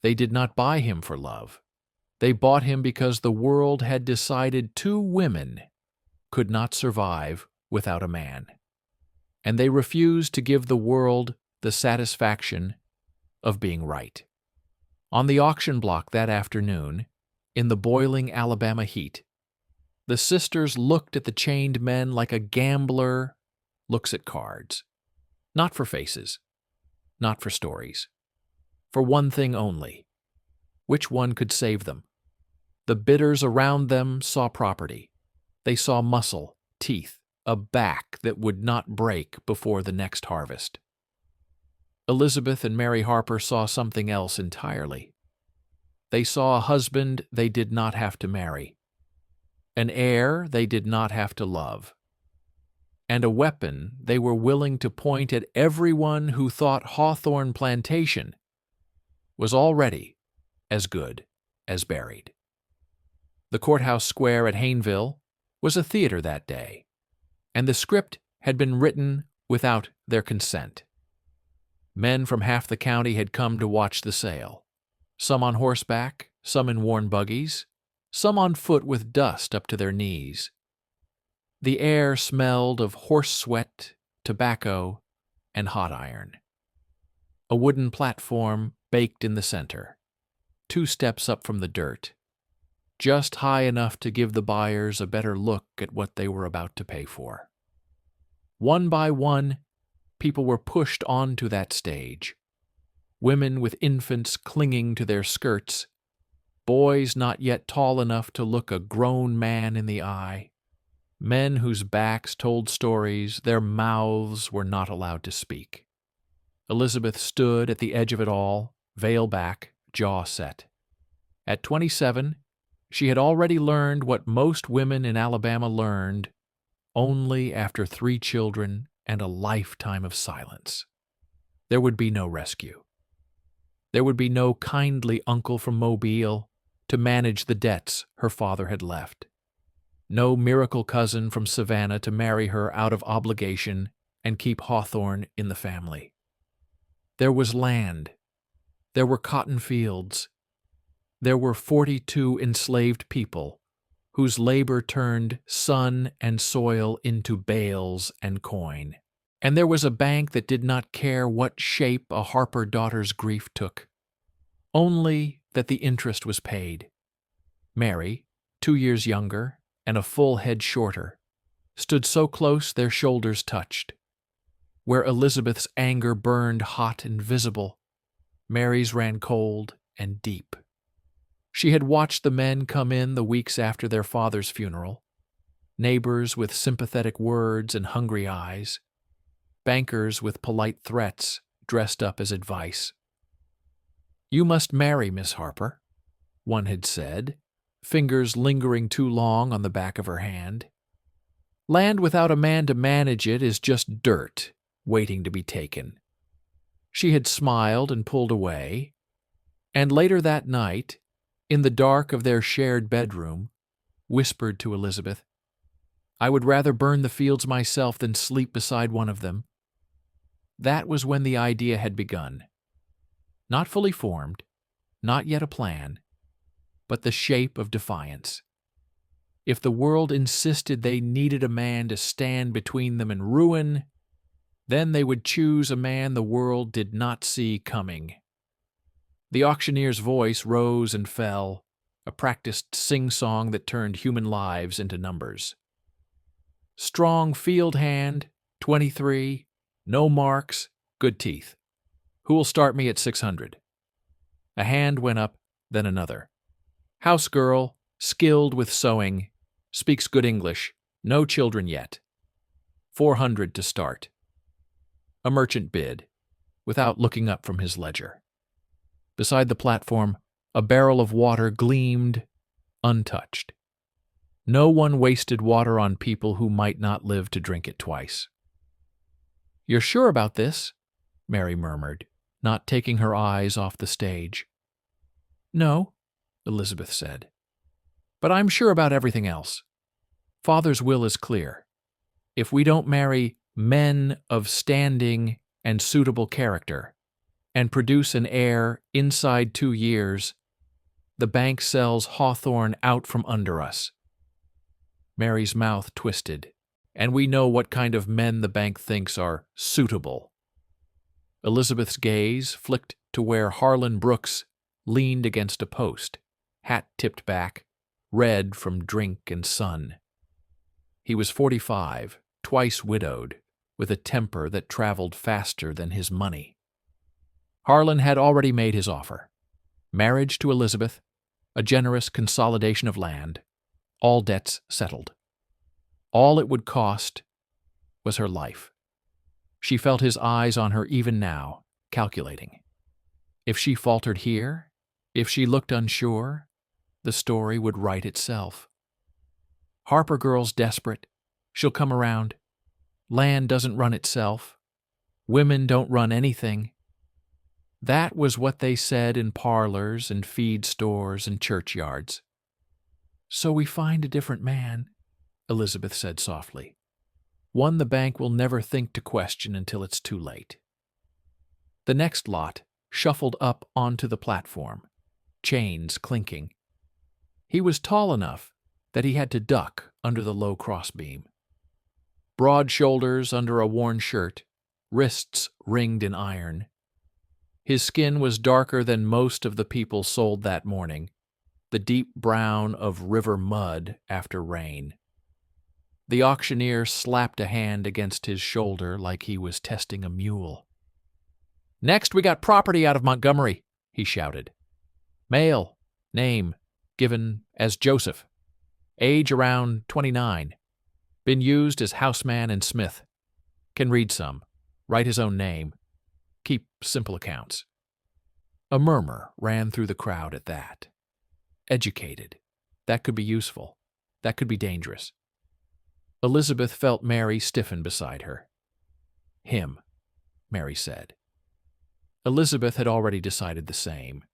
They did not buy him for love. They bought him because the world had decided 2 women could not survive without a man. And they refused to give the world the satisfaction of being right. On the auction block that afternoon, in the boiling Alabama heat, the sisters looked at the chained men like a gambler looks at cards. Not for faces, not for stories. For one thing only. Which one could save them? The bidders around them saw property. They saw muscle, teeth, a back that would not break before the next harvest. Elizabeth and Mary Harper saw something else entirely. They saw a husband they did not have to marry, an heir they did not have to love, and a weapon they were willing to point at everyone who thought Hawthorne Plantation was already as good as buried. The courthouse square at Hayneville was a theater that day, and the script had been written without their consent. Men from half the county had come to watch the sale, some on horseback, some in worn buggies, some on foot with dust up to their knees. The air smelled of horse sweat, tobacco, and hot iron. A wooden platform baked in the center, 2 steps up from the dirt, just high enough to give the buyers a better look at what they were about to pay for. One by one, people were pushed onto that stage. Women with infants clinging to their skirts, boys not yet tall enough to look a grown man in the eye, men whose backs told stories their mouths were not allowed to speak. Elizabeth stood at the edge of it all, veil back, jaw set. At 27, she had already learned what most women in Alabama learned only after 3 children and a lifetime of silence. There would be no rescue. There would be no kindly uncle from Mobile to manage the debts her father had left. No miracle cousin from Savannah to marry her out of obligation and keep Hawthorne in the family. There was land. There were cotton fields. There were 42 enslaved people whose labor turned sun and soil into bales and coin. And there was a bank that did not care what shape a Harper daughter's grief took, only that the interest was paid. Mary, 2 years younger and a full head shorter, stood so close their shoulders touched. Where Elizabeth's anger burned hot and visible, Mary's ran cold and deep. She had watched the men come in the weeks after their father's funeral, neighbors with sympathetic words and hungry eyes, bankers with polite threats dressed up as advice. "You must marry, Miss Harper," one had said, fingers lingering too long on the back of her hand. "Land without a man to manage it is just dirt, waiting to be taken." She had smiled and pulled away, and later that night, in the dark of their shared bedroom, whispered to Elizabeth, "I would rather burn the fields myself than sleep beside one of them." That was when the idea had begun. Not fully formed, not yet a plan, but the shape of Defiance. If the world insisted they needed a man to stand between them and ruin, then they would choose a man the world did not see coming. The auctioneer's voice rose and fell, a practiced sing-song that turned human lives into numbers. "Strong field hand, 23, no marks, good teeth. Who will start me at 600? A hand went up, then another. "House girl, skilled with sewing, speaks good English, no children yet. 400 to start." A merchant bid, without looking up from his ledger. Beside the platform, a barrel of water gleamed, untouched. No one wasted water on people who might not live to drink it twice. "You're sure about this?" Mary murmured, not taking her eyes off the stage. "No," Elizabeth said. "But I'm sure about everything else. Father's will is clear. If we don't marry men of standing and suitable character, and produce an heir inside 2 years, the bank sells Hawthorne out from under us." Mary's mouth twisted, and we know what kind of men the bank thinks are suitable. Elizabeth's gaze flicked to where Harlan Brooks leaned against a post, hat tipped back, red from drink and sun. He was 45, twice widowed, with a temper that traveled faster than his money. Harlan had already made his offer. Marriage to Elizabeth, a generous consolidation of land, all debts settled. All it would cost was her life. She felt his eyes on her even now, calculating. If she faltered here, if she looked unsure, the story would write itself. Harper girl's desperate. She'll come around. Land doesn't run itself. Women don't run anything. That was what they said in parlors and feed stores and churchyards. "So we find a different man," Elizabeth said softly. "One the bank will never think to question until it's too late." The next lot shuffled up onto the platform, chains clinking. He was tall enough that he had to duck under the low crossbeam. Broad shoulders under a worn shirt, wrists ringed in iron. His skin was darker than most of the people sold that morning, the deep brown of river mud after rain. The auctioneer slapped a hand against his shoulder like he was testing a mule. "Next we got property out of Montgomery," he shouted. "Male, name, given as Joseph. Age around 29. Been used as houseman and smith. Can read some, write his own name. Keep simple accounts." A murmur ran through the crowd at that. Educated. That could be useful. That could be dangerous. Elizabeth felt Mary stiffen beside her. "Him," Mary said. Elizabeth had already decided the same.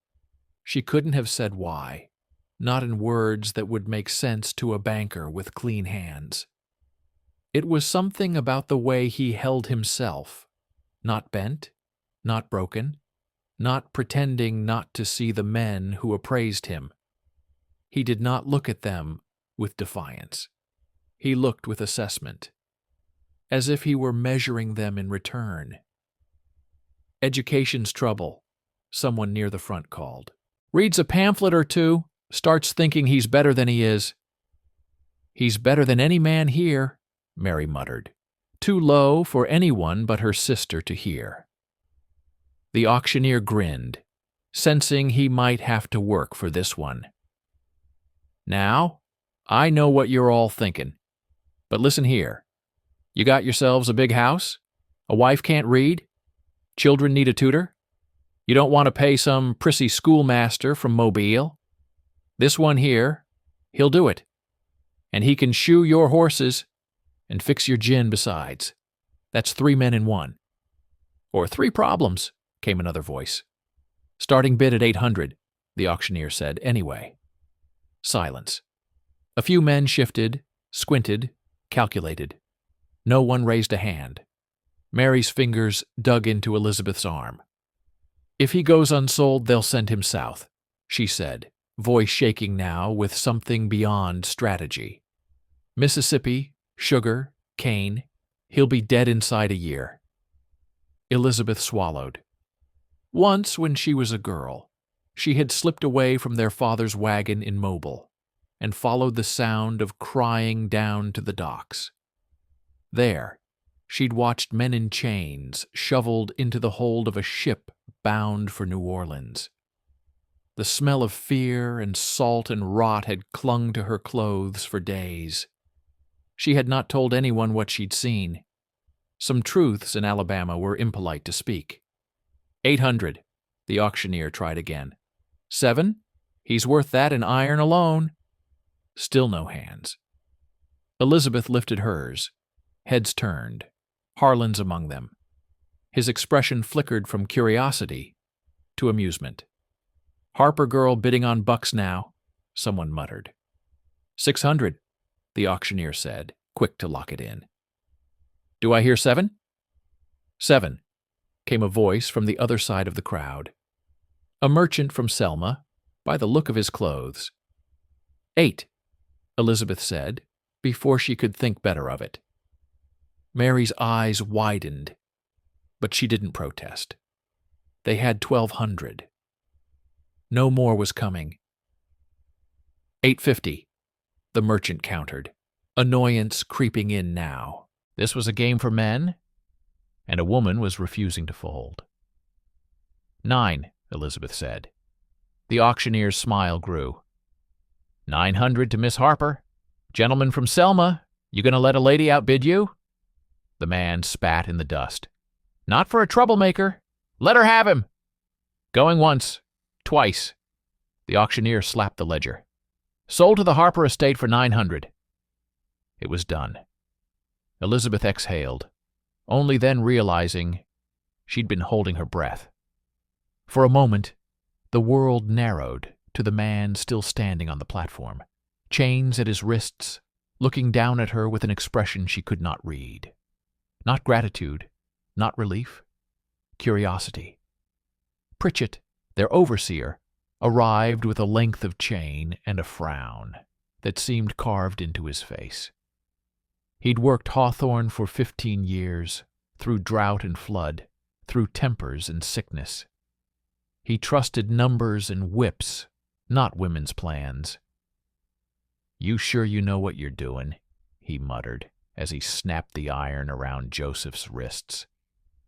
She couldn't have said why, not in words that would make sense to a banker with clean hands. It was something about the way he held himself, not bent, not broken, not pretending not to see the men who appraised him. He did not look at them with defiance. He looked with assessment, as if he were measuring them in return. "Education's trouble," someone near the front called. "Reads a pamphlet or two, starts thinking he's better than he is." "He's better than any man here," Mary muttered, too low for anyone but her sister to hear. The auctioneer grinned, sensing he might have to work for this one. "Now, I know what you're all thinking. But listen here. You got yourselves a big house? A wife can't read? Children need a tutor? You don't want to pay some prissy schoolmaster from Mobile? This one here, he'll do it. And he can shoe your horses and fix your gin besides. That's 3 men in one." "Or 3 problems," came another voice. "Starting bid at 800, the auctioneer said, anyway." Silence. A few men shifted, squinted, calculated. No one raised a hand. Mary's fingers dug into Elizabeth's arm. "If he goes unsold, they'll send him south," she said, voice shaking now with something beyond strategy. "Mississippi, sugar, cane, he'll be dead inside a year." Elizabeth swallowed. Once, when she was a girl, she had slipped away from their father's wagon in Mobile and followed the sound of crying down to the docks. There, she'd watched men in chains shoveled into the hold of a ship bound for New Orleans. The smell of fear and salt and rot had clung to her clothes for days. She had not told anyone what she'd seen. Some truths in Alabama were impolite to speak. 800, the auctioneer tried again. 7? He's worth that in iron alone. Still no hands. Elizabeth lifted hers. Heads turned. Harlan's among them. His expression flickered from curiosity to amusement. "Harper girl bidding on bucks now," someone muttered. 600, the auctioneer said, quick to lock it in. "Do I hear 7? 7. came a voice from the other side of the crowd. A merchant from Selma, by the look of his clothes. 8, Elizabeth said, before she could think better of it. Mary's eyes widened, but she didn't protest. They had 1,200. No more was coming. 850, the merchant countered, annoyance creeping in now. This was a game for men, and a woman was refusing to fold. 9, Elizabeth said. The auctioneer's smile grew. 900 to Miss Harper. Gentleman from Selma, you gonna let a lady outbid you? The man spat in the dust. Not for a troublemaker. Let her have him. Going once, twice. The auctioneer slapped the ledger. Sold to the Harper estate for 900. It was done. Elizabeth exhaled, only then realizing she'd been holding her breath. For a moment, the world narrowed to the man still standing on the platform, chains at his wrists, looking down at her with an expression she could not read. Not gratitude, not relief, curiosity. Pritchett, their overseer, arrived with a length of chain and a frown that seemed carved into his face. He'd worked Hawthorne for 15 years, through drought and flood, through tempers and sickness. He trusted numbers and whips, not women's plans. You sure you know what you're doing? He muttered as he snapped the iron around Joseph's wrists.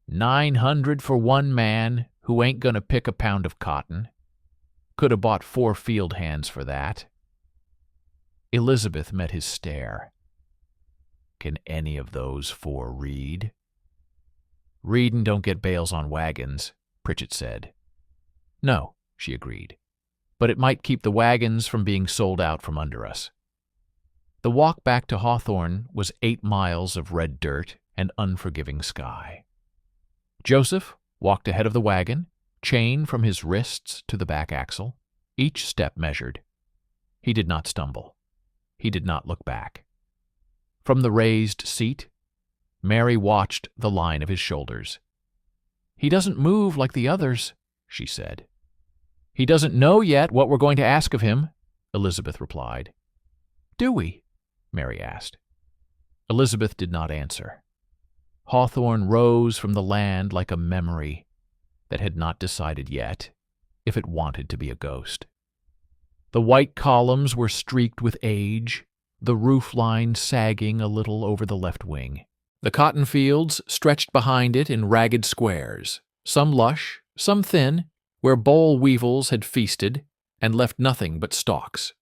900 for one man who ain't gonna pick a pound of cotton. Could have bought 4 field hands for that. Elizabeth met his stare. Can any of those 4 read? Readin' don't get bales on wagons, Pritchett said. No, she agreed, but it might keep the wagons from being sold out from under us. The walk back to Hawthorne was 8 miles of red dirt and unforgiving sky. Joseph walked ahead of the wagon, chain from his wrists to the back axle, each step measured. He did not stumble. He did not look back. From the raised seat, Mary watched the line of his shoulders. He doesn't move like the others, she said. He doesn't know yet what we're going to ask of him, Elizabeth replied. Do we? Mary asked. Elizabeth did not answer. Hawthorne rose from the land like a memory that had not decided yet if it wanted to be a ghost. The white columns were streaked with age, the roof line sagging a little over the left wing. The cotton fields stretched behind it in ragged squares, some lush, some thin, where boll weevils had feasted and left nothing but stalks.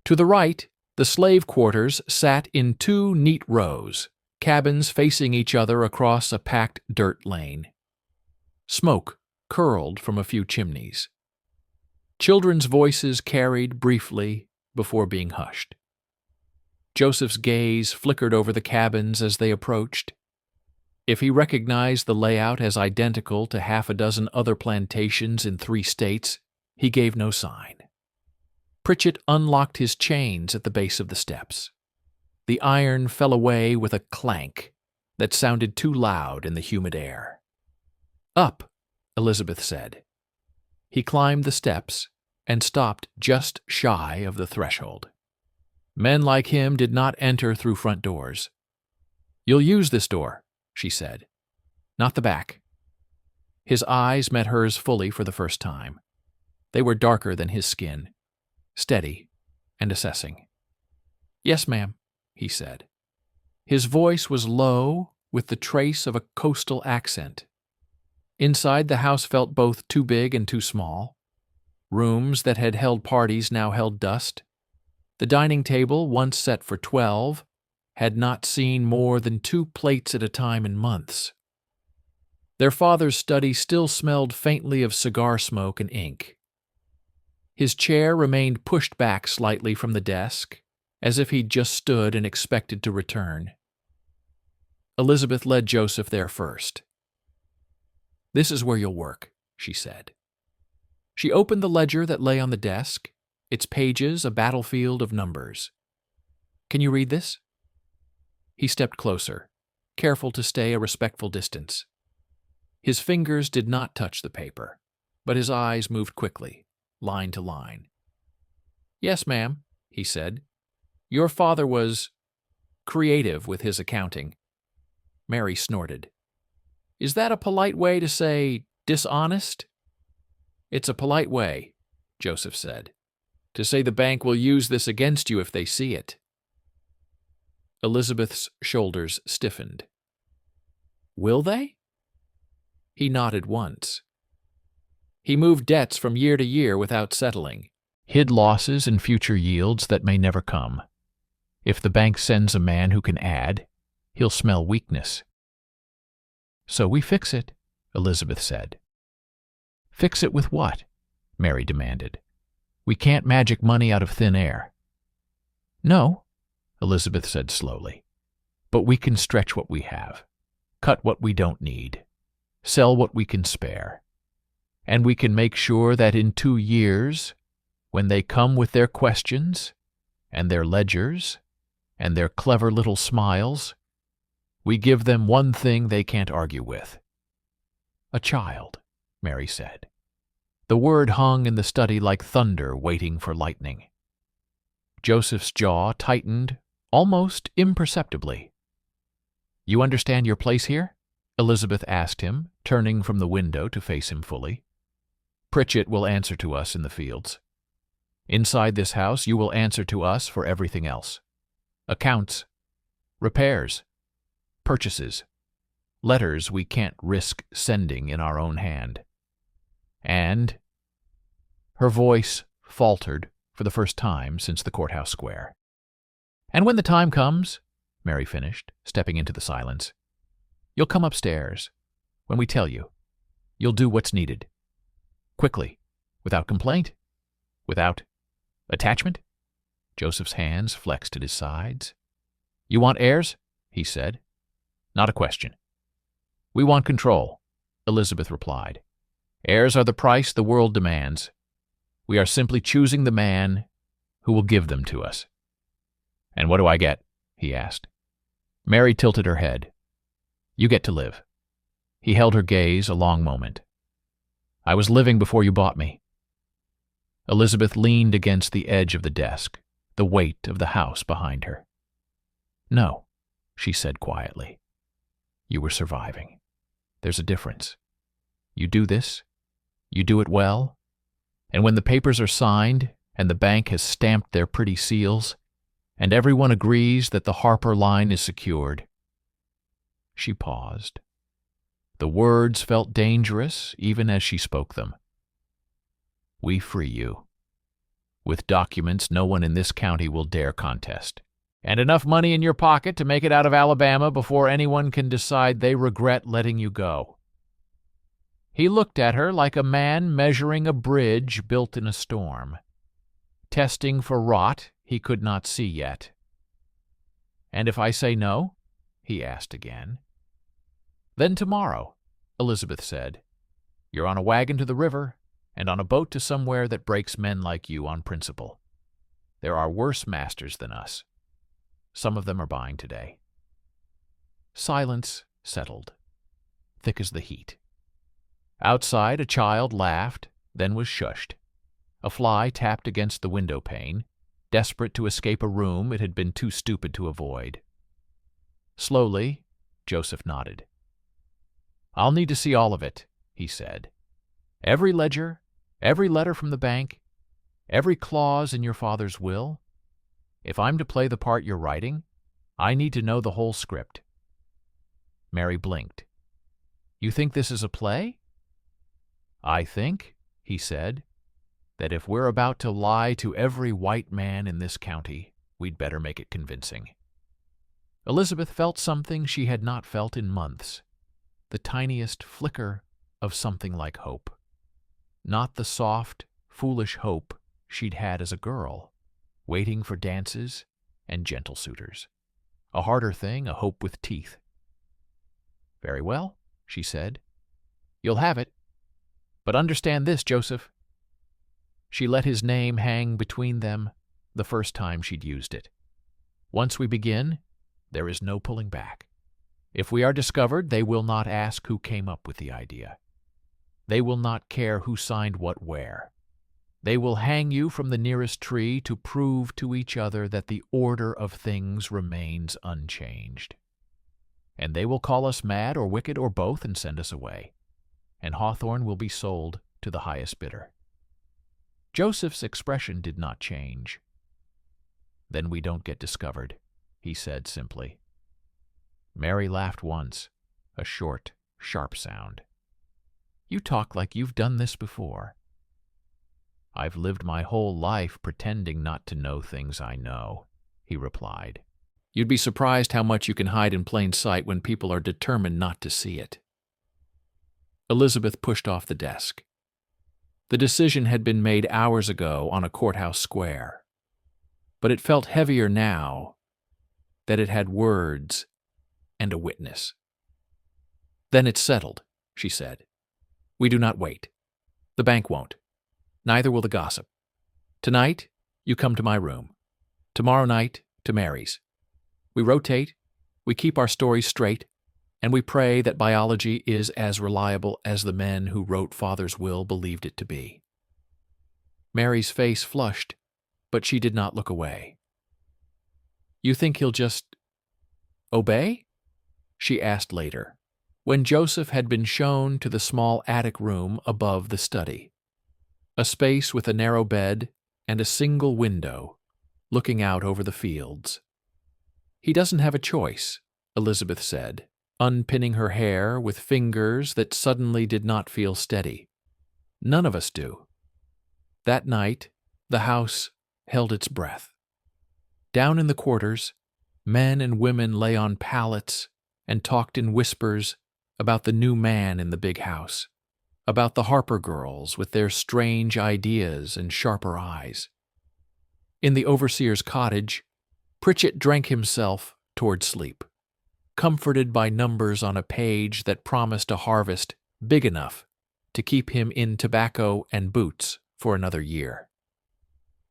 To the right, the slave quarters sat in 2 neat rows, cabins facing each other across a packed dirt lane. Smoke curled from a few chimneys. Children's voices carried briefly before being hushed. Joseph's gaze flickered over the cabins as they approached. If he recognized the layout as identical to 6 other plantations in 3 states, he gave no sign. Pritchett unlocked his chains at the base of the steps. The iron fell away with a clank that sounded too loud in the humid air. Up, Elizabeth said. He climbed the steps and stopped just shy of the threshold. Men like him did not enter through front doors. You'll use this door, she said. Not the back. His eyes met hers fully for the first time. They were darker than his skin, steady and assessing. Yes, ma'am, he said. His voice was low with the trace of a coastal accent. Inside, the house felt both too big and too small. Rooms that had held parties now held dust. The dining table, once set for 12, had not seen more than 2 plates at a time in months. Their father's study still smelled faintly of cigar smoke and ink. His chair remained pushed back slightly from the desk, as if he'd just stood and expected to return. Elizabeth led Joseph there first. This is where you'll work, she said. She opened the ledger that lay on the desk, its pages a battlefield of numbers. Can you read this? He stepped closer, careful to stay a respectful distance. His fingers did not touch the paper, but his eyes moved quickly, line to line. "Yes, ma'am," he said. "Your father was creative with his accounting." Mary snorted. "Is that a polite way to say dishonest?" "It's a polite way," Joseph said, "to say the bank will use this against you if they see it." Elizabeth's shoulders stiffened. "Will they?" He nodded once. "He moved debts from year to year without settling, hid losses and future yields that may never come. If the bank sends a man who can add, he'll smell weakness." "So we fix it," Elizabeth said. "Fix it with what?" Mary demanded. "We can't magic money out of thin air." "No," Elizabeth said slowly, "but we can stretch what we have, cut what we don't need, sell what we can spare. And we can make sure that in 2 years, when they come with their questions and their ledgers and their clever little smiles, we give them one thing they can't argue with." "A child," Mary said. The word hung in the study like thunder waiting for lightning. Joseph's jaw tightened almost imperceptibly. "You understand your place here?" Elizabeth asked him, turning from the window to face him fully. "Pritchett will answer to us in the fields. Inside this house you will answer to us for everything else. Accounts, repairs, purchases, letters we can't risk sending in our own hand. And—" her voice faltered for the first time since the courthouse square. "And when the time comes," Mary finished, stepping into the silence, "you'll come upstairs. When we tell you, you'll do what's needed. Quickly, without complaint, without attachment." Joseph's hands flexed at his sides. "You want heirs?" he said. "Not a question." "We want control," Elizabeth replied. "Heirs are the price the world demands. We are simply choosing the man who will give them to us." "And what do I get?" he asked. Mary tilted her head. "You get to live." He held her gaze a long moment. "I was living before you bought me." Elizabeth leaned against the edge of the desk, the weight of the house behind her. "No," she said quietly. "You were surviving. There's a difference. You do this, you do it well, and when the papers are signed and the bank has stamped their pretty seals, and everyone agrees that the Harper line is secured." She paused. The words felt dangerous even as she spoke them. "We free you. With documents no one in this county will dare contest, and enough money in your pocket to make it out of Alabama before anyone can decide they regret letting you go." He looked at her like a man measuring a bridge built in a storm, testing for rot he could not see yet. "And if I say no?" he asked again. "Then tomorrow," Elizabeth said, "you're on a wagon to the river and on a boat to somewhere that breaks men like you on principle. There are worse masters than us. Some of them are buying today." Silence settled, thick as the heat. Outside, a child laughed, then was shushed. A fly tapped against the window pane, desperate to escape a room it had been too stupid to avoid. Slowly, Joseph nodded. "I'll need to see all of it," he said. "Every ledger, every letter from the bank, every clause in your father's will. If I'm to play the part you're writing, I need to know the whole script." Mary blinked. "You think this is a play?" "I think," he said, "that if we're about to lie to every white man in this county, we'd better make it convincing." Elizabeth felt something she had not felt in months, the tiniest flicker of something like hope. Not the soft, foolish hope she'd had as a girl, waiting for dances and gentle suitors. A harder thing, a hope with teeth. "Very well," she said. "You'll have it. But understand this, Joseph." She let his name hang between them the first time she'd used it. "Once we begin, there is no pulling back. If we are discovered, they will not ask who came up with the idea. They will not care who signed what where. They will hang you from the nearest tree to prove to each other that the order of things remains unchanged. And they will call us mad or wicked or both and send us away. And Hawthorne will be sold to the highest bidder. Joseph's expression did not change. Then we don't get discovered, he said simply. Mary laughed once, a short, sharp sound. You talk like you've done this before. I've lived my whole life pretending not to know things I know, he replied. You'd be surprised how much you can hide in plain sight when people are determined not to see it. Elizabeth pushed off the desk. The decision had been made hours ago on a courthouse square, but it felt heavier now that it had words and a witness. Then it's settled, she said. We do not wait. The bank won't. Neither will the gossip. Tonight, you come to my room. Tomorrow night, to Mary's. We rotate, we keep our stories straight, and we pray that biology is as reliable as the men who wrote Father's will believed it to be. Mary's face flushed, but she did not look away. You think he'll just obey? She asked later, when Joseph had been shown to the small attic room above the study, a space with a narrow bed and a single window looking out over the fields. He doesn't have a choice, Elizabeth said, unpinning her hair with fingers that suddenly did not feel steady. None of us do. That night, the house held its breath. Down in the quarters, men and women lay on pallets and talked in whispers about the new man in the big house, about the Harper girls with their strange ideas and sharper eyes. In the overseer's cottage, Pritchett drank himself toward sleep, comforted by numbers on a page that promised a harvest big enough to keep him in tobacco and boots for another year.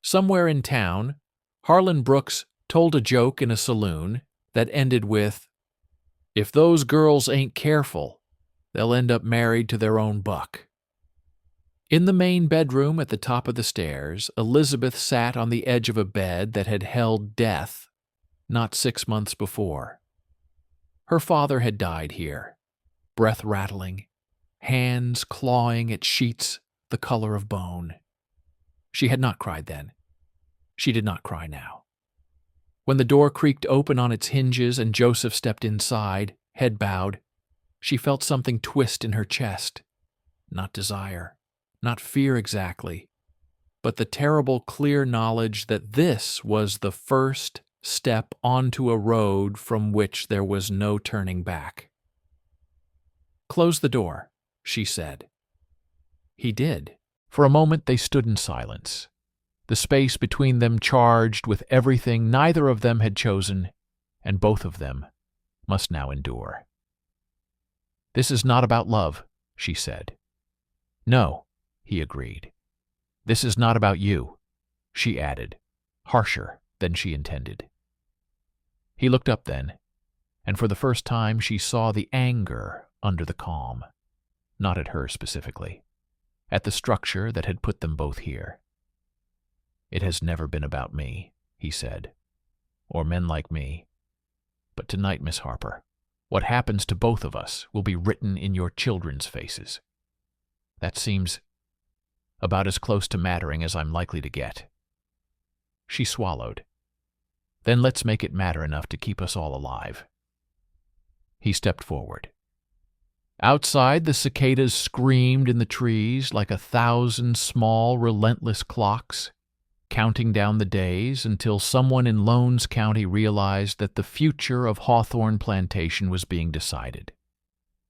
Somewhere in town, Harlan Brooks told a joke in a saloon that ended with, "If those girls ain't careful, they'll end up married to their own buck." In the main bedroom at the top of the stairs, Elizabeth sat on the edge of a bed that had held death not 6 months before. Her father had died here, breath rattling, hands clawing at sheets the color of bone. She had not cried then. She did not cry now. When the door creaked open on its hinges and Joseph stepped inside, head bowed, she felt something twist in her chest. Not desire, not fear exactly, but the terrible clear knowledge that this was the first step onto a road from which there was no turning back. "Close the door," she said. He did. For a moment they stood in silence, the space between them charged with everything neither of them had chosen, and both of them must now endure. "This is not about love," she said. "No," he agreed. "This is not about you," she added, harsher than she intended. He looked up then, and for the first time she saw the anger under the calm, not at her specifically, at the structure that had put them both here. "It has never been about me," he said, "or men like me. But tonight, Miss Harper, what happens to both of us will be written in your children's faces. That seems about as close to mattering as I'm likely to get." She swallowed. "Then let's make it matter enough to keep us all alive." He stepped forward. Outside, the cicadas screamed in the trees like 1,000 small, relentless clocks, counting down the days until someone in Lowndes County realized that the future of Hawthorne Plantation was being decided,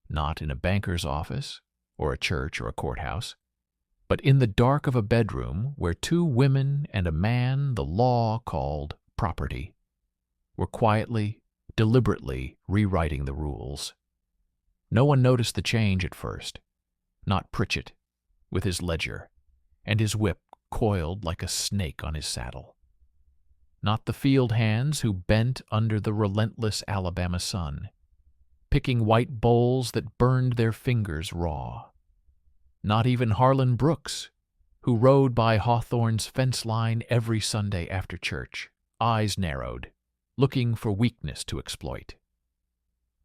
not in a banker's office or a church or a courthouse, but in the dark of a bedroom where 2 women and a man the law called property were quietly, deliberately rewriting the rules. No one noticed the change at first, not Pritchett, with his ledger, and his whip coiled like a snake on his saddle. Not the field hands who bent under the relentless Alabama sun, picking white bowls that burned their fingers raw. Not even Harlan Brooks, who rode by Hawthorne's fence line every Sunday after church, eyes narrowed, looking for weakness to exploit.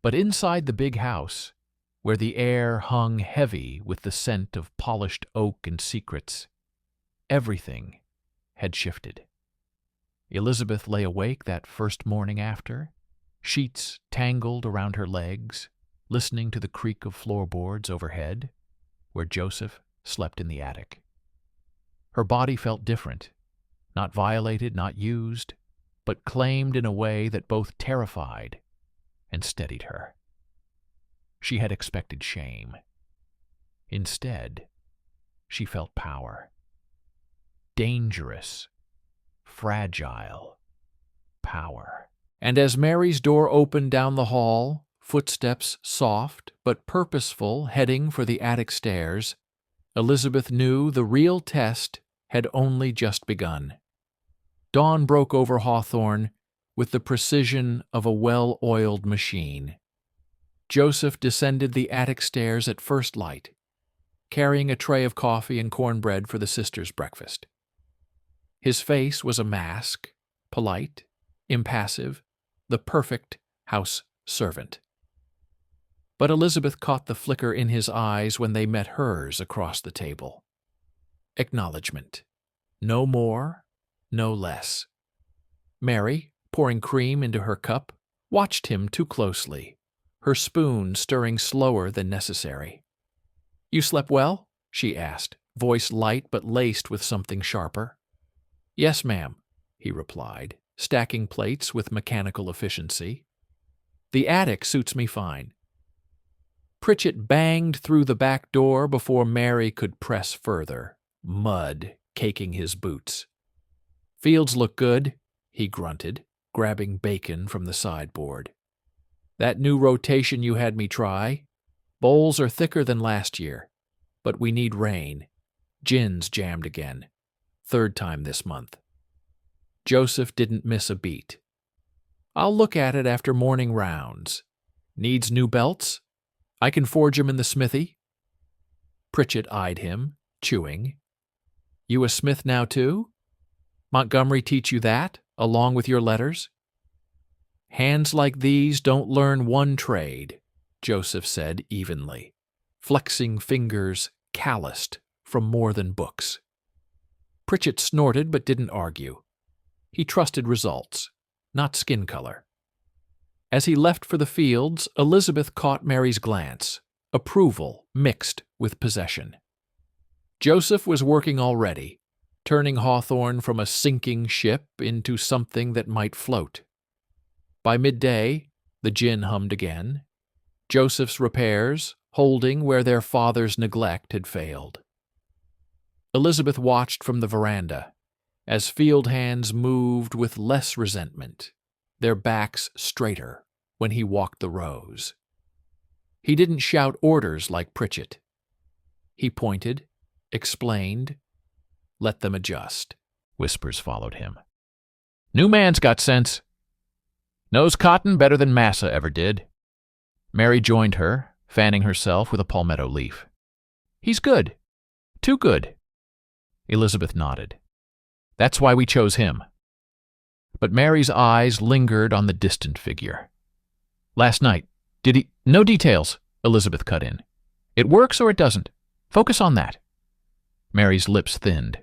But inside the big house, where the air hung heavy with the scent of polished oak and secrets, everything had shifted. Elizabeth lay awake that first morning after, sheets tangled around her legs, listening to the creak of floorboards overhead, where Joseph slept in the attic. Her body felt different, not violated, not used, but claimed in a way that both terrified and steadied her. She had expected shame. Instead, she felt power. Dangerous, fragile power. And as Mary's door opened down the hall, footsteps soft but purposeful heading for the attic stairs, Elizabeth knew the real test had only just begun. Dawn broke over Hawthorne with the precision of a well-oiled machine. Joseph descended the attic stairs at first light, carrying a tray of coffee and cornbread for the sisters' breakfast. His face was a mask, polite, impassive, the perfect house servant. But Elizabeth caught the flicker in his eyes when they met hers across the table. Acknowledgement. No more, no less. Mary, pouring cream into her cup, watched him too closely, her spoon stirring slower than necessary. "You slept well?" she asked, voice light but laced with something sharper. "Yes, ma'am," he replied, stacking plates with mechanical efficiency. "The attic suits me fine." Pritchett banged through the back door before Mary could press further, mud caking his boots. "Fields look good," he grunted, grabbing bacon from the sideboard. "That new rotation you had me try. Bowls are thicker than last year, but we need rain. Gin's jammed again. Third time this month." Joseph didn't miss a beat. "I'll look at it after morning rounds. Needs new belts? I can forge 'em in the smithy." Pritchett eyed him, chewing. "You a smith now, too? Montgomery teach you that, along with your letters?" "Hands like these don't learn one trade," Joseph said evenly, flexing fingers calloused from more than books. Pritchett snorted but didn't argue. He trusted results, not skin color. As he left for the fields, Elizabeth caught Mary's glance, approval mixed with possession. Joseph was working already, turning Hawthorne from a sinking ship into something that might float. By midday, the gin hummed again, Joseph's repairs holding where their father's neglect had failed. Elizabeth watched from the veranda, as field hands moved with less resentment, their backs straighter when he walked the rows. He didn't shout orders like Pritchett. He pointed, explained, let them adjust. Whispers followed him. "New man's got sense. Knows cotton better than Massa ever did." Mary joined her, fanning herself with a palmetto leaf. "He's good. Too good." Elizabeth nodded. "That's why we chose him." But Mary's eyes lingered on the distant figure. "Last night, did he—" "No details," Elizabeth cut in. "It works or it doesn't. Focus on that." Mary's lips thinned.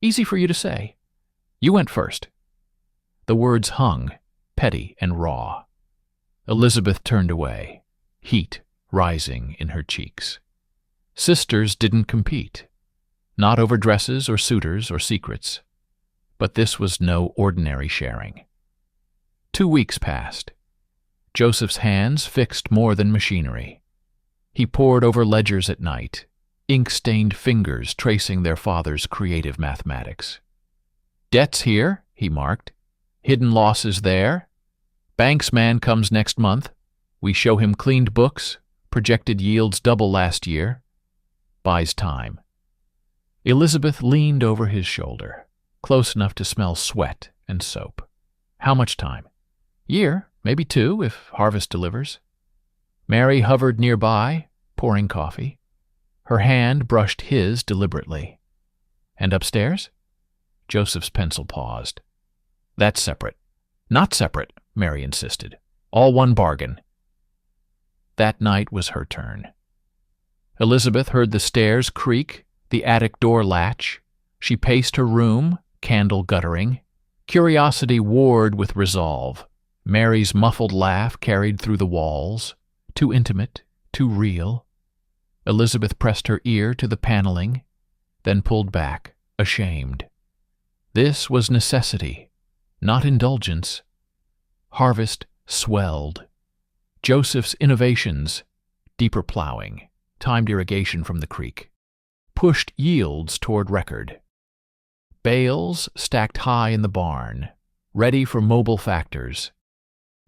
"Easy for you to say. You went first." The words hung, petty and raw. Elizabeth turned away, heat rising in her cheeks. Sisters didn't compete. Not over dresses or suitors or secrets. But this was no ordinary sharing. 2 weeks passed. Joseph's hands fixed more than machinery. He pored over ledgers at night, ink-stained fingers tracing their father's creative mathematics. "Debts here," he marked. "Hidden losses there. Bank's man comes next month. We show him cleaned books, projected yields double last year. Buys time." Elizabeth leaned over his shoulder, close enough to smell sweat and soap. "How much time?" "Year, maybe 2, if harvest delivers." Mary hovered nearby, pouring coffee. Her hand brushed his deliberately. And upstairs? Joseph's pencil paused. That's separate. Not separate, Mary insisted. All one bargain. That night was her turn. Elizabeth heard the stairs creak, the attic door latch. She paced her room, candle guttering. Curiosity warred with resolve. Mary's muffled laugh carried through the walls. Too intimate, too real. Elizabeth pressed her ear to the paneling, then pulled back, ashamed. This was necessity, not indulgence. Harvest swelled. Joseph's innovations, deeper plowing, timed irrigation from the creek, pushed yields toward record. Bales stacked high in the barn, ready for mobile factors.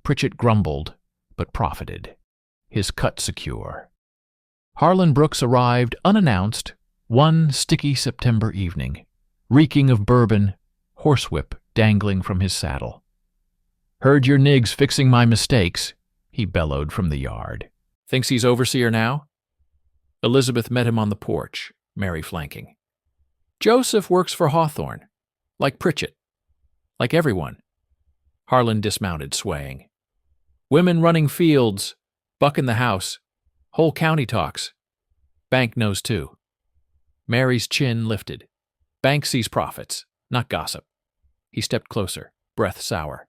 Pritchett grumbled, but profited, his cut secure. Harlan Brooks arrived unannounced one sticky September evening, reeking of bourbon, horsewhip dangling from his saddle. "Heard your nig's fixing my mistakes," he bellowed from the yard. "Thinks he's overseer now?" Elizabeth met him on the porch, Mary flanking. "Joseph works for Hawthorne, like Pritchett, like everyone." Harlan dismounted, swaying. "Women running fields, buck in the house, whole county talks. Bank knows too." Mary's chin lifted. "Bank sees profits, not gossip." He stepped closer, breath sour.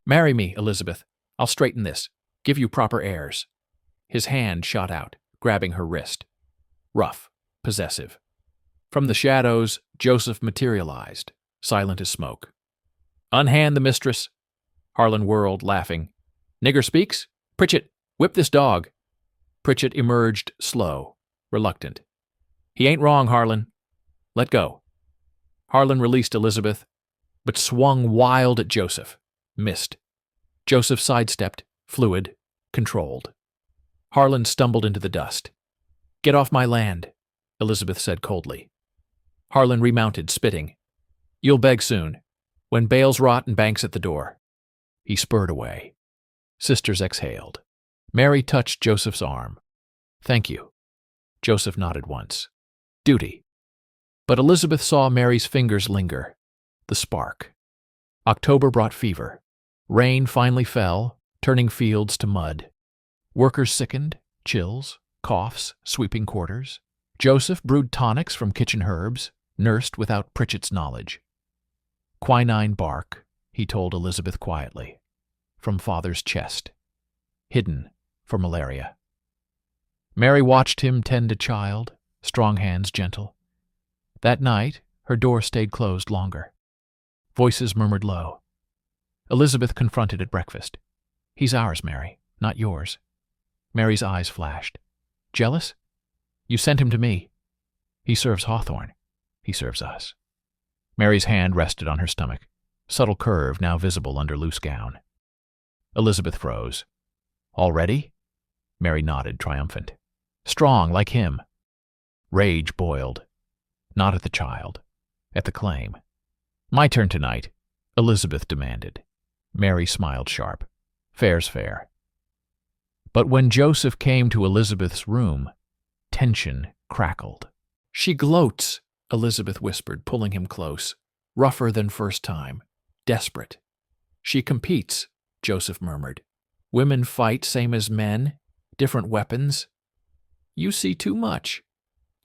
"Marry me, Elizabeth. I'll straighten this, give you proper airs." His hand shot out, grabbing her wrist. Rough, possessive. From the shadows, Joseph materialized, silent as smoke. "Unhand the mistress." Harlan whirled, laughing. "Nigger speaks? Pritchett, whip this dog." Pritchett emerged slow, reluctant. "He ain't wrong, Harlan. Let go." Harlan released Elizabeth, but swung wild at Joseph. Missed. Joseph sidestepped, fluid, controlled. Harlan stumbled into the dust. "Get off my land," Elizabeth said coldly. Harlan remounted, spitting. "You'll beg soon, when bales rot and banks at the door." He spurred away. Sisters exhaled. Mary touched Joseph's arm. "Thank you." Joseph nodded once. "Duty." But Elizabeth saw Mary's fingers linger. The spark. October brought fever. Rain finally fell, turning fields to mud. Workers sickened, chills, coughs, sweeping quarters. Joseph brewed tonics from kitchen herbs, nursed without Pritchett's knowledge. "Quinine bark," he told Elizabeth quietly, "from father's chest. Hidden for malaria." Mary watched him tend a child, strong hands gentle. That night, her door stayed closed longer. Voices murmured low. Elizabeth confronted at breakfast. "He's ours, Mary, not yours." Mary's eyes flashed. "Jealous? You sent him to me. He serves Hawthorne. He serves us." Mary's hand rested on her stomach, subtle curve now visible under loose gown. Elizabeth froze. "Already?" Mary nodded, triumphant. "Strong, like him." Rage boiled. Not at the child, at the claim. "My turn tonight," Elizabeth demanded. Mary smiled sharp. "Fair's fair." But when Joseph came to Elizabeth's room, tension crackled. "She gloats," Elizabeth whispered, pulling him close. "Rougher than first time. Desperate." "She competes," Joseph murmured. "Women fight same as men, different weapons. You see too much.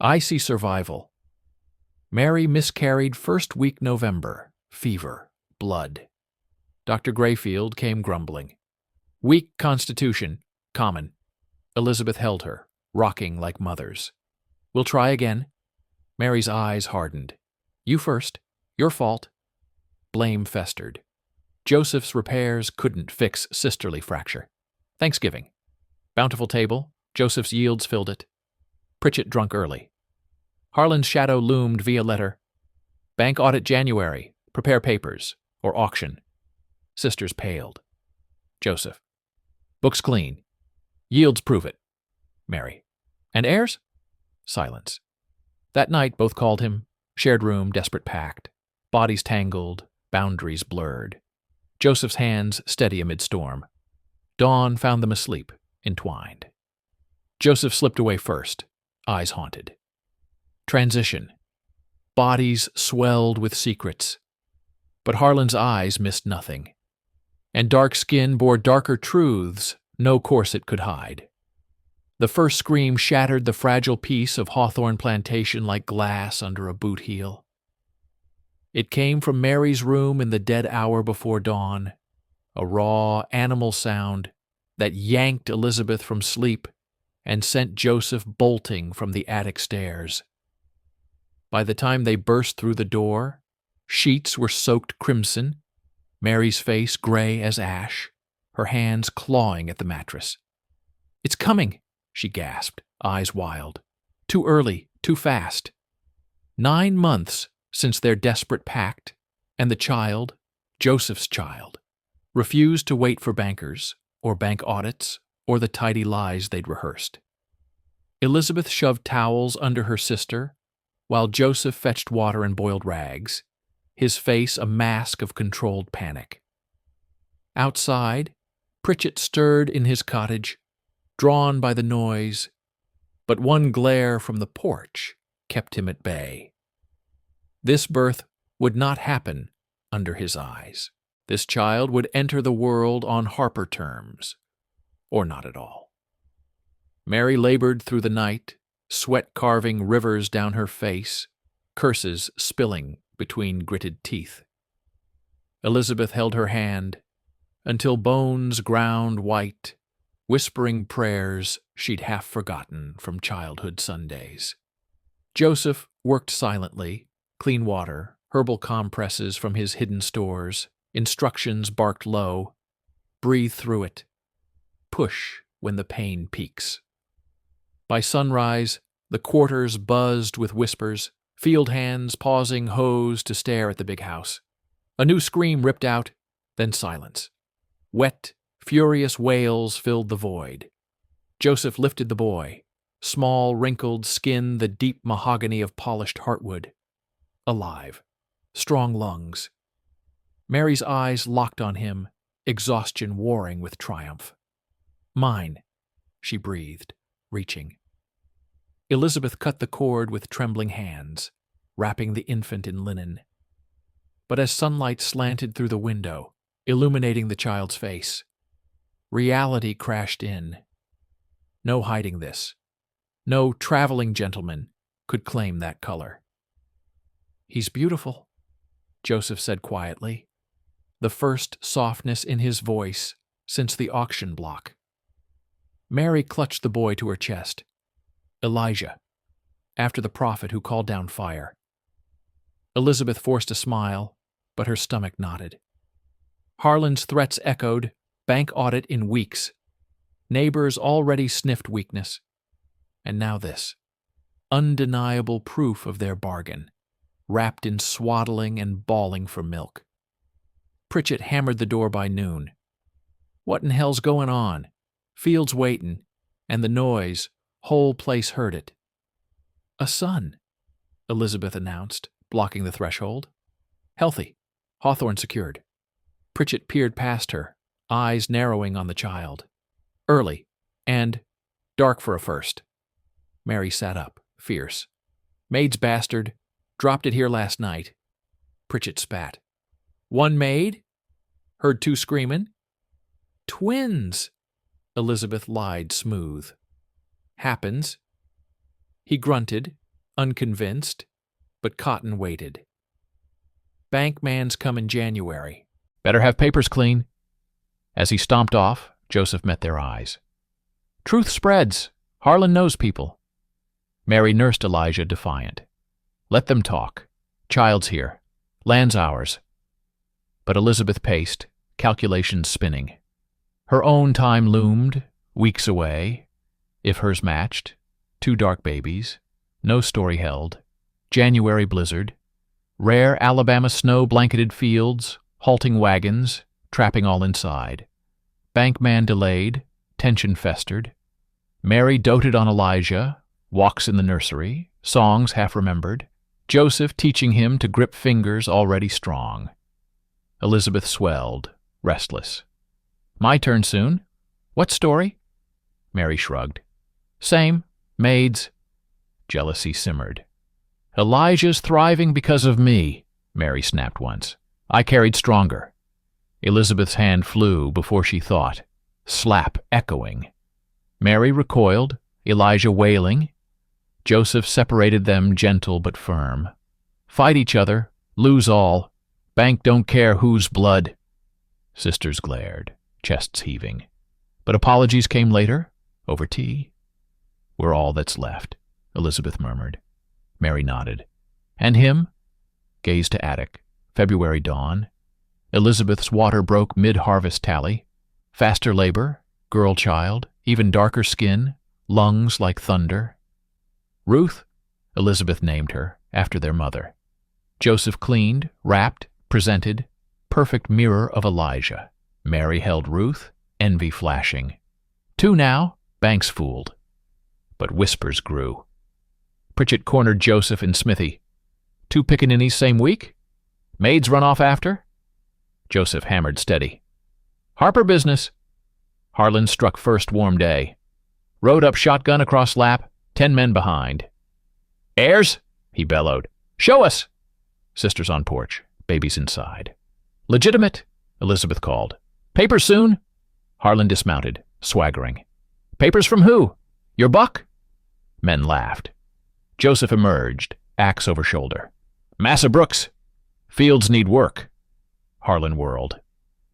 I see survival." Mary miscarried first week November. Fever. Blood. Dr. Grayfield came grumbling. "Weak constitution. Common." Elizabeth held her, rocking like mothers. "We'll try again." Mary's eyes hardened. "You first. Your fault." Blame festered. Joseph's repairs couldn't fix sisterly fracture. Thanksgiving. Bountiful table. Joseph's yields filled it. Pritchett drunk early. Harlan's shadow loomed via letter. "Bank audit January. Prepare papers. Or auction." Sisters paled. Joseph. "Books clean. Yields prove it." Mary. "And heirs?" Silence. That night both called him. Shared room, desperate pact. Bodies tangled, boundaries blurred. Joseph's hands steady amid storm. Dawn found them asleep, entwined. Joseph slipped away first, eyes haunted. Transition. Bodies swelled with secrets. But Harlan's eyes missed nothing, and dark skin bore darker truths no corset could hide. The first scream shattered the fragile piece of hawthorn plantation like glass under a boot heel. It came from Mary's room in the dead hour before dawn, a raw, animal sound that yanked Elizabeth from sleep and sent Joseph bolting from the attic stairs. By the time they burst through the door, sheets were soaked crimson, Mary's face gray as ash, her hands clawing at the mattress. "It's coming," she gasped, eyes wild. "Too early, too fast." 9 months since their desperate pact, and the child, Joseph's child, refused to wait for bankers, or bank audits, or the tidy lies they'd rehearsed. Elizabeth shoved towels under her sister, while Joseph fetched water and boiled rags, his face a mask of controlled panic. Outside, Pritchett stirred in his cottage, drawn by the noise, but one glare from the porch kept him at bay. This birth would not happen under his eyes. This child would enter the world on Harper terms, or not at all. Mary labored through the night, sweat carving rivers down her face, curses spilling between gritted teeth. Elizabeth held her hand until bones ground white, whispering prayers she'd half forgotten from childhood Sundays. Joseph worked silently, clean water, herbal compresses from his hidden stores, instructions barked low, breathe through it, push when the pain peaks. By sunrise, the quarters buzzed with whispers, field hands pausing hose to stare at the big house. A new scream ripped out, then silence. Wet, furious wails filled the void. Joseph lifted the boy, small, wrinkled skin the deep mahogany of polished heartwood. Alive, strong lungs. Mary's eyes locked on him, exhaustion warring with triumph. "Mine," she breathed, reaching. Elizabeth cut the cord with trembling hands, wrapping the infant in linen. But as sunlight slanted through the window, illuminating the child's face, reality crashed in. No hiding this. No traveling gentleman could claim that color. "He's beautiful," Joseph said quietly, the first softness in his voice since the auction block. Mary clutched the boy to her chest. Elijah, after the prophet who called down fire. Elizabeth forced a smile, but her stomach knotted. Harlan's threats echoed, bank audit in weeks. Neighbors already sniffed weakness. And now this, undeniable proof of their bargain, wrapped in swaddling and bawling for milk. Pritchett hammered the door by noon. "What in hell's going on? Field's waitin', and the noise, whole place heard it." "A son," Elizabeth announced, blocking the threshold. "Healthy. Hawthorne secured." Pritchett peered past her, eyes narrowing on the child. "Early, and dark for a first." Mary sat up, fierce. "Maid's bastard. Dropped it here last night." Pritchett spat. "One maid? Heard 2 screamin'?" "Twins," Elizabeth lied smooth. "Happens." He grunted, unconvinced, but Cotton waited. "Bank man's come in January. Better have papers clean." As he stomped off, Joseph met their eyes. "Truth spreads. Harlan knows people." Mary nursed Elijah, defiant. "Let them talk. Child's here. Land's ours." But Elizabeth paced, calculations spinning. Her own time loomed, weeks away, if hers matched. 2 dark babies, no story held, January blizzard, rare Alabama snow-blanketed fields, halting wagons, trapping all inside. Bankman delayed, tension festered. Mary doted on Elijah, walks in the nursery, songs half-remembered, Joseph teaching him to grip fingers already strong. Elizabeth swelled, restless. "My turn soon. What story?" Mary shrugged. Same. Maids. Jealousy simmered. Elijah's thriving because of me, Mary snapped once. I carried stronger. Elizabeth's hand flew before she thought. Slap echoing. Mary recoiled, Elijah wailing. Joseph separated them gentle but firm. Fight each other, lose all. Bank don't care whose blood. Sisters glared, chests heaving. But apologies came later, over tea. We're all that's left, Elizabeth murmured. Mary nodded. And him? Gazed to attic. February dawn. Elizabeth's water broke mid-harvest tally. Faster labor, girl-child, even darker skin, lungs like thunder. Ruth? Elizabeth named her, after their mother. Joseph cleaned, wrapped, presented, perfect mirror of Elijah. Mary held Ruth, envy flashing. Two now, Banks fooled. But whispers grew. Pritchett cornered Joseph and Smithy. Two pickaninnies same week? Maids run off after? Joseph hammered steady. Harper business. Harlan struck first warm day. Rode up shotgun across lap, 10 men behind. Heirs? He bellowed. Show us! Sisters on porch, babies inside. Legitimate, Elizabeth called. Papers soon? Harlan dismounted, swaggering. Papers from who? Your buck? Men laughed. Joseph emerged, axe over shoulder. Massa Brooks. Fields need work. Harlan whirled.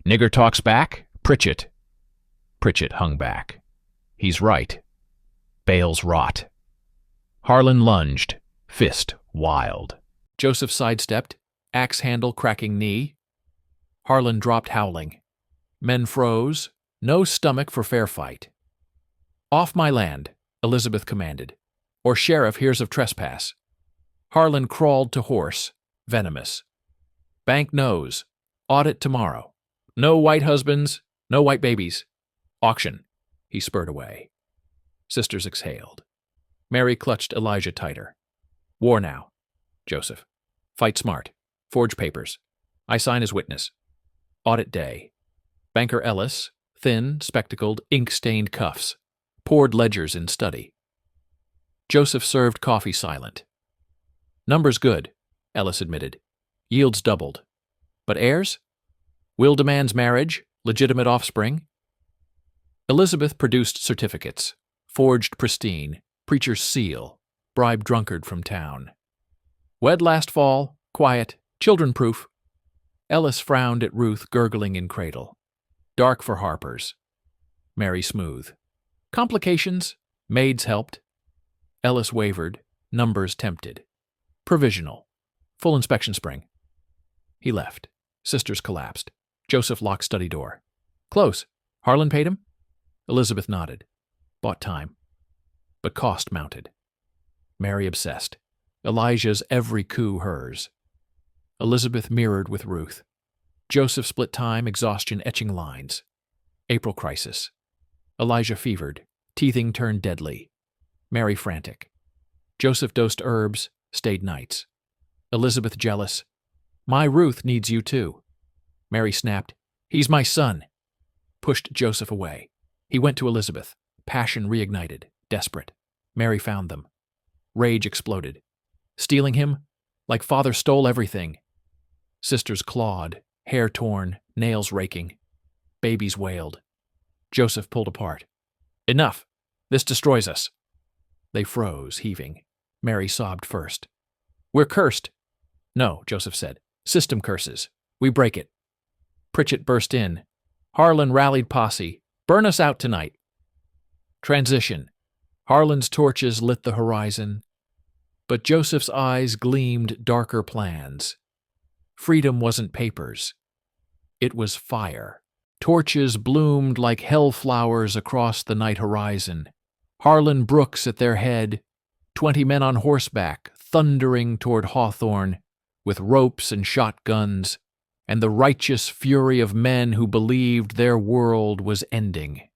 Nigger talks back, Pritchett. Pritchett hung back. He's right. Bales rot. Harlan lunged, fist wild. Joseph sidestepped, axe handle cracking knee. Harlan dropped howling. Men froze, no stomach for fair fight. Off my land, Elizabeth commanded, or sheriff hears of trespass. Harlan crawled to horse, venomous. Bank knows. Audit tomorrow. No white husbands, no white babies. Auction. He spurred away. Sisters exhaled. Mary clutched Elijah tighter. War now. Joseph. Fight smart. Forge papers. I sign as witness. Audit day. Banker Ellis, thin, spectacled, ink-stained cuffs, poured ledgers in study. Joseph served coffee silent. Numbers good, Ellis admitted. Yields doubled. But heirs? Will demands marriage, legitimate offspring. Elizabeth produced certificates, forged pristine, preacher's seal, bribe drunkard from town. Wed last fall, quiet, children-proof. Ellis frowned at Ruth gurgling in cradle. Dark for Harper's. Mary smooth. Complications, maids helped. Ellis wavered, numbers tempted. Provisional. Full inspection spring. He left. Sisters collapsed. Joseph locked study door. Close. Harlan paid him? Elizabeth nodded. Bought time. But cost mounted. Mary obsessed. Elijah's every coup hers. Elizabeth mirrored with Ruth. Joseph split time, exhaustion etching lines. April crisis. Elijah fevered. Teething turned deadly. Mary frantic. Joseph dosed herbs, stayed nights. Elizabeth jealous. My Ruth needs you too. Mary snapped. He's my son. Pushed Joseph away. He went to Elizabeth. Passion reignited. Desperate. Mary found them. Rage exploded. Stealing him? Like father stole everything. Sisters clawed, hair torn, nails raking. Babies wailed. Joseph pulled apart. Enough. This destroys us. They froze, heaving. Mary sobbed first. We're cursed. No, Joseph said. System curses. We break it. Pritchett burst in. Harlan rallied posse. Burn us out tonight. Transition. Harlan's torches lit the horizon. But Joseph's eyes gleamed darker plans. Freedom wasn't papers. It was fire. Torches bloomed like hell flowers across the night horizon. Harlan Brooks at their head, 20 men on horseback, thundering toward Hawthorne, with ropes and shotguns, and the righteous fury of men who believed their world was ending.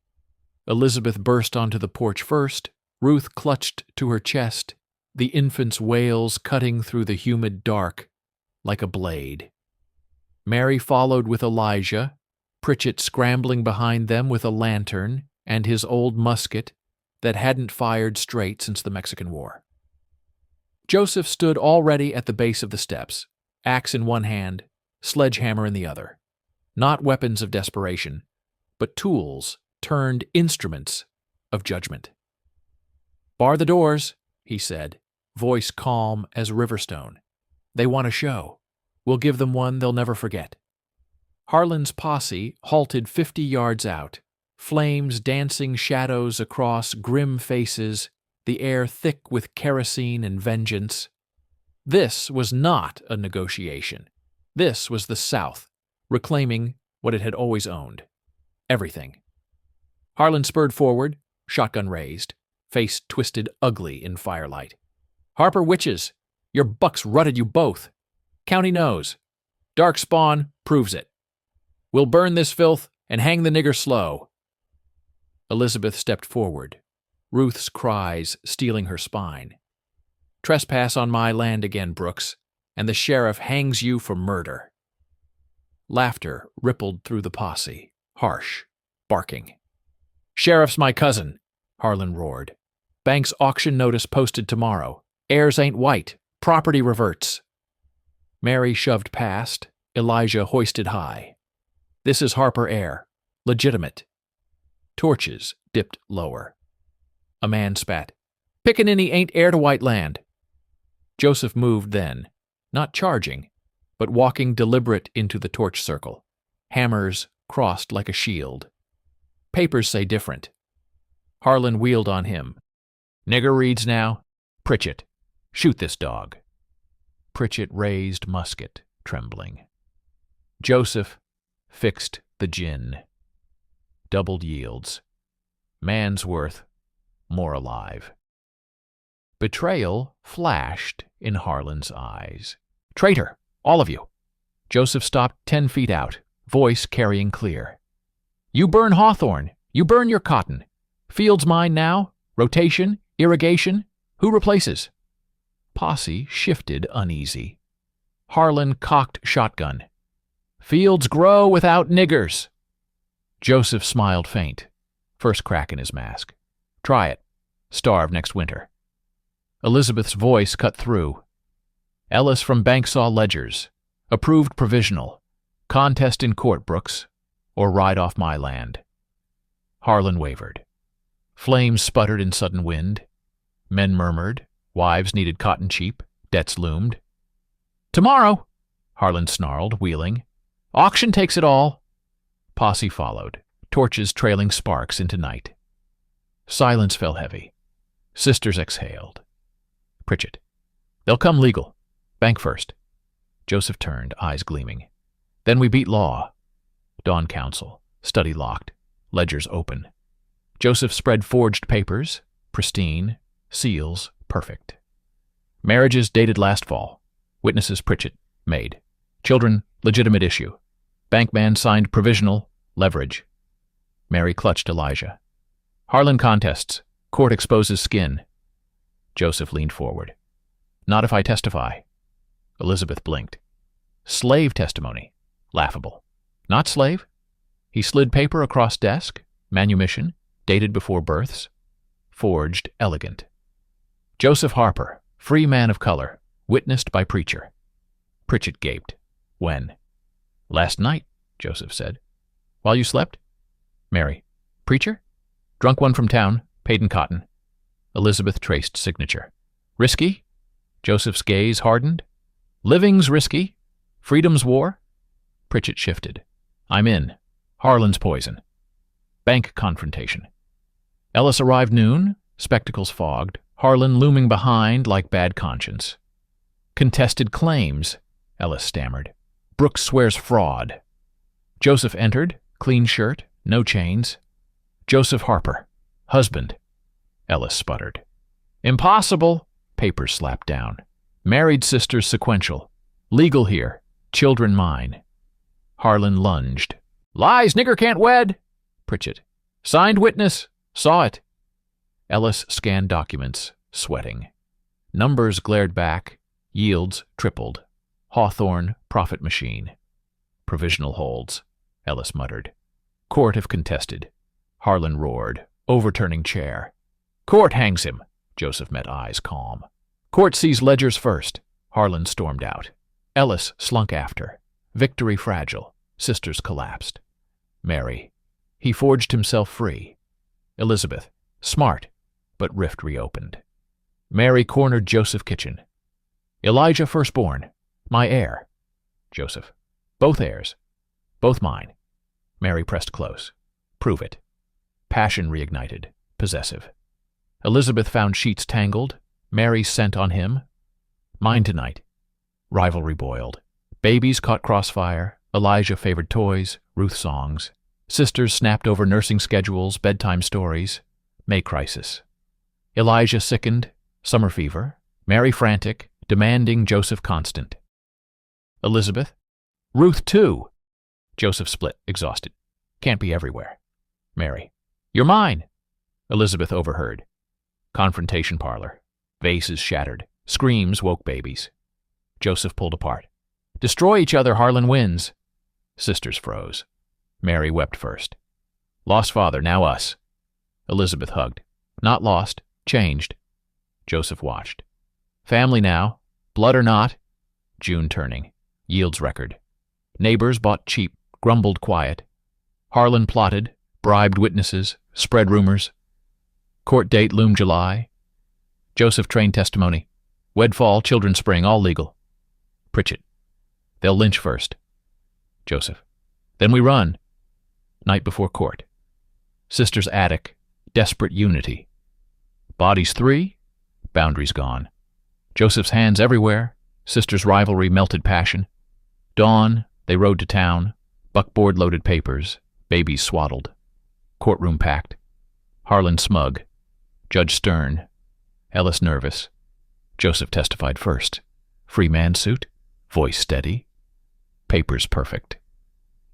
Elizabeth burst onto the porch first. Ruth clutched to her chest, the infant's wails cutting through the humid dark like a blade. Mary followed with Elijah, Pritchett scrambling behind them with a lantern, and his old musket that hadn't fired straight since the Mexican War. Joseph stood already at the base of the steps, axe in one hand, sledgehammer in the other. Not weapons of desperation, but tools turned instruments of judgment. "Bar the doors," he said, voice calm as Riverstone. "They want a show. We'll give them one they'll never forget." Harlan's posse halted 50 yards out, flames dancing shadows across grim faces, the air thick with kerosene and vengeance. This was not a negotiation. This was the South, reclaiming what it had always owned. Everything. Harlan spurred forward, shotgun raised, face twisted ugly in firelight. "Harper witches! Your bucks rutted you both. County knows. Dark spawn proves it. We'll burn this filth and hang the nigger slow." Elizabeth stepped forward, Ruth's cries stealing her spine. "Trespass on my land again, Brooks, and the sheriff hangs you for murder." Laughter rippled through the posse, harsh, barking. "Sheriff's my cousin," Harlan roared. "Bank's auction notice posted tomorrow. Heirs ain't white. Property reverts." Mary shoved past, Elijah hoisted high. "This is Harper heir. Legitimate." Torches dipped lower. A man spat. "Pickaninny ain't heir to white land." Joseph moved then, not charging, but walking deliberate into the torch circle, hammers crossed like a shield. "Papers say different." Harlan wheeled on him. "Nigger reads now. Pritchett, shoot this dog." Pritchett raised musket, trembling. Joseph fixed the gin. Doubled yields. Man's worth, more alive. Betrayal flashed in Harlan's eyes. "Traitor, all of you!" Joseph stopped 10 feet out, voice carrying clear. "You burn Hawthorne. You burn your cotton. Fields mine now. Rotation, irrigation. Who replaces?" Posse shifted uneasy. Harlan cocked shotgun. "Fields grow without niggers." Joseph smiled faint. First crack in his mask. "Try it. Starve next winter." Elizabeth's voice cut through. "Ellis from Banksaw Ledgers. Approved provisional. Contest in court, Brooks. Or ride off my land." Harlan wavered. Flames sputtered in sudden wind. Men murmured. Wives needed cotton cheap. Debts loomed. "Tomorrow," Harlan snarled, wheeling. "Auction takes it all." Posse followed, torches trailing sparks into night. Silence fell heavy. Sisters exhaled. Pritchett. "They'll come legal. Bank first." Joseph turned, eyes gleaming. "Then we beat law." Dawn council, study locked, ledgers open. Joseph spread forged papers, pristine, seals perfect. Marriages dated last fall. Witnesses Pritchett, made. Children, legitimate issue. Bankman signed provisional, leverage. Mary clutched Elijah. "Harlan contests. Court exposes skin." Joseph leaned forward. "Not if I testify." Elizabeth blinked. "Slave testimony. Laughable." "Not slave." He slid paper across desk, manumission, dated before births. Forged, elegant. "Joseph Harper, free man of color, witnessed by preacher." Pritchett gaped. "When?" "Last night," Joseph said. "While you slept?" Mary. "Preacher?" "Drunk one from town, paid in cotton." Elizabeth traced signature. "Risky?" Joseph's gaze hardened. "Living's risky. Freedom's war." Pritchett shifted. "I'm in. Harlan's poison." Bank confrontation. Ellis arrived noon, spectacles fogged, Harlan looming behind like bad conscience. "Contested claims," Ellis stammered. "Brooks swears fraud." Joseph entered, clean shirt, no chains. "Joseph Harper, husband." Ellis sputtered. "Impossible," papers slapped down. "Married sisters sequential. Legal here. Children mine." Harlan lunged. "Lies, nigger can't wed." Pritchett. "Signed witness. Saw it." Ellis scanned documents, sweating. Numbers glared back. Yields tripled. Hawthorne, profit machine. "Provisional holds," Ellis muttered. "Court if contested." Harlan roared, overturning chair. Court hangs him. Joseph met eyes calm. Court sees ledgers first. Harlan stormed out. Ellis slunk after. Victory fragile. Sisters collapsed. Mary. He forged himself free. Elizabeth. Smart, but rift reopened. Mary cornered Joseph kitchen. Elijah firstborn. My heir. Joseph. Both heirs. Both mine. Mary pressed close. Prove it. Passion reignited. Possessive. Elizabeth found sheets tangled. Mary sent on him. Mine tonight. Rivalry boiled. Babies caught crossfire. Elijah favored toys, Ruth songs. Sisters snapped over nursing schedules, bedtime stories. May crisis. Elijah sickened. Summer fever. Mary frantic, demanding Joseph constant. Elizabeth. Ruth too. Joseph split, exhausted. Can't be everywhere. Mary. You're mine. Elizabeth overheard. Confrontation parlor. Vases shattered. Screams woke babies. Joseph pulled apart. Destroy each other, Harlan wins. Sisters froze. Mary wept first. Lost father, now us. Elizabeth hugged. Not lost, changed. Joseph watched. Family now, blood or not. June turning. Yields record. Neighbors bought cheap, grumbled quiet. Harlan plotted, bribed witnesses, spread rumors. Court date loomed July. Joseph trained testimony. Wed fall, children spring, all legal. Pritchett. They'll lynch first. Joseph. Then we run. Night before court. Sisters' attic. Desperate unity. Bodies 3. Boundaries gone. Joseph's hands everywhere. Sisters' rivalry melted passion. Dawn, they rode to town. Buckboard loaded papers. Babies swaddled. Courtroom packed. Harlan smug. Judge stern. Ellis nervous. Joseph testified first. Free man suit. Voice steady. Papers perfect.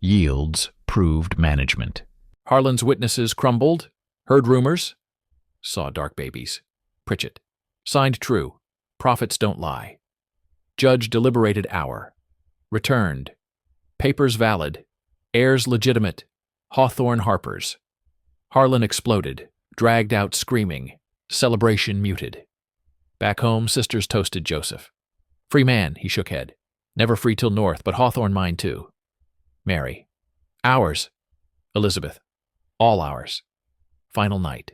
Yields proved management. Harlan's witnesses crumbled. Heard rumors. Saw dark babies. Pritchett. Signed true. Prophets don't lie. Judge deliberated hour. Returned. Papers valid. Heirs legitimate. Hawthorne Harpers. Harlan exploded. Dragged out screaming. Celebration muted. Back home, sisters toasted Joseph. Free man, he shook head. Never free till north, but Hawthorne mine too. Mary. Ours. Elizabeth. All ours. Final night.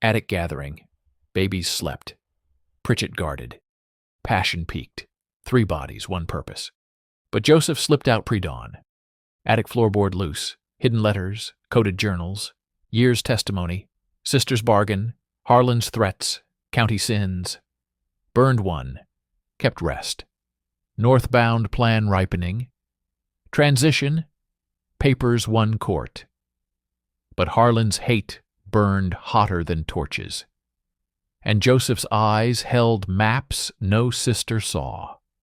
Attic gathering. Babies slept. Pritchett guarded. Passion peaked. 3 bodies, 1 purpose. But Joseph slipped out pre-dawn. Attic floorboard loose. Hidden letters. Coded journals. Year's testimony. Sister's bargain. Harlan's threats. County sins. Burned 1. Kept rest. Northbound plan ripening. Transition. Papers 1 court. But Harlan's hate burned hotter than torches. And Joseph's eyes held maps no sister saw.